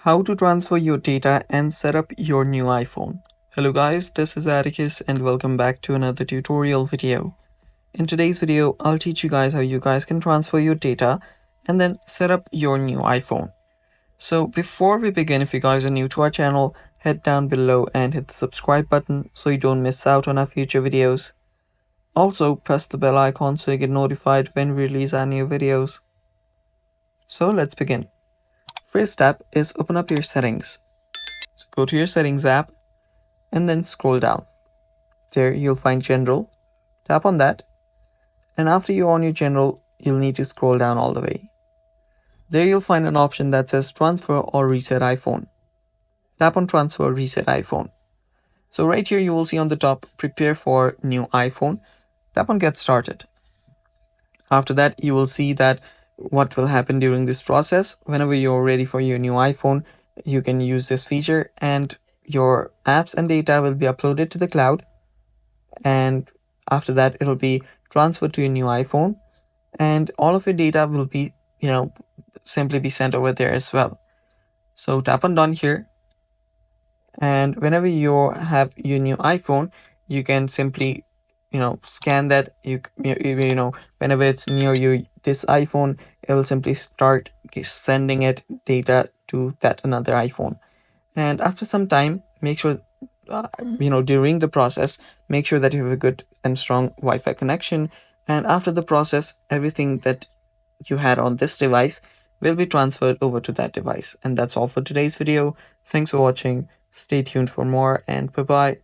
How to transfer your data and set up your new iPhone. Hello guys, this is Atticus and welcome back to another tutorial video. In today's video, I'll teach you guys how you guys can transfer your data and then set up your new iPhone. So before we begin, if you guys are new to our channel, head down below and hit the subscribe button so you don't miss out on our future videos. Also, press the bell icon so you get notified when we release our new videos. So let's begin. First step is open up your settings. So go to your settings app and then scroll down. There you'll find general. Tap on that. And after you're on your general, you'll need to scroll down all the way. There you'll find an option that says transfer or reset iPhone. Tap on transfer or reset iPhone. So right here you will see on the top prepare for new iPhone. Tap on get started. After that you will see that what will happen during this process. Whenever you're ready for your new iPhone, you can use this feature and your apps and data will be uploaded to the cloud, and after that it'll be transferred to your new iPhone and all of your data will be simply be sent over there as well. So tap on done here, and whenever you have your new iPhone you can simply scan that. Whenever it's near you this iPhone, it will simply start sending it data to that another iPhone. And after some time, make sure during the process, make sure that you have a good and strong Wi-Fi connection, and after the process everything that you had on this device will be transferred over to that device. And that's all for today's video. Thanks for watching. Stay tuned for more, and bye bye.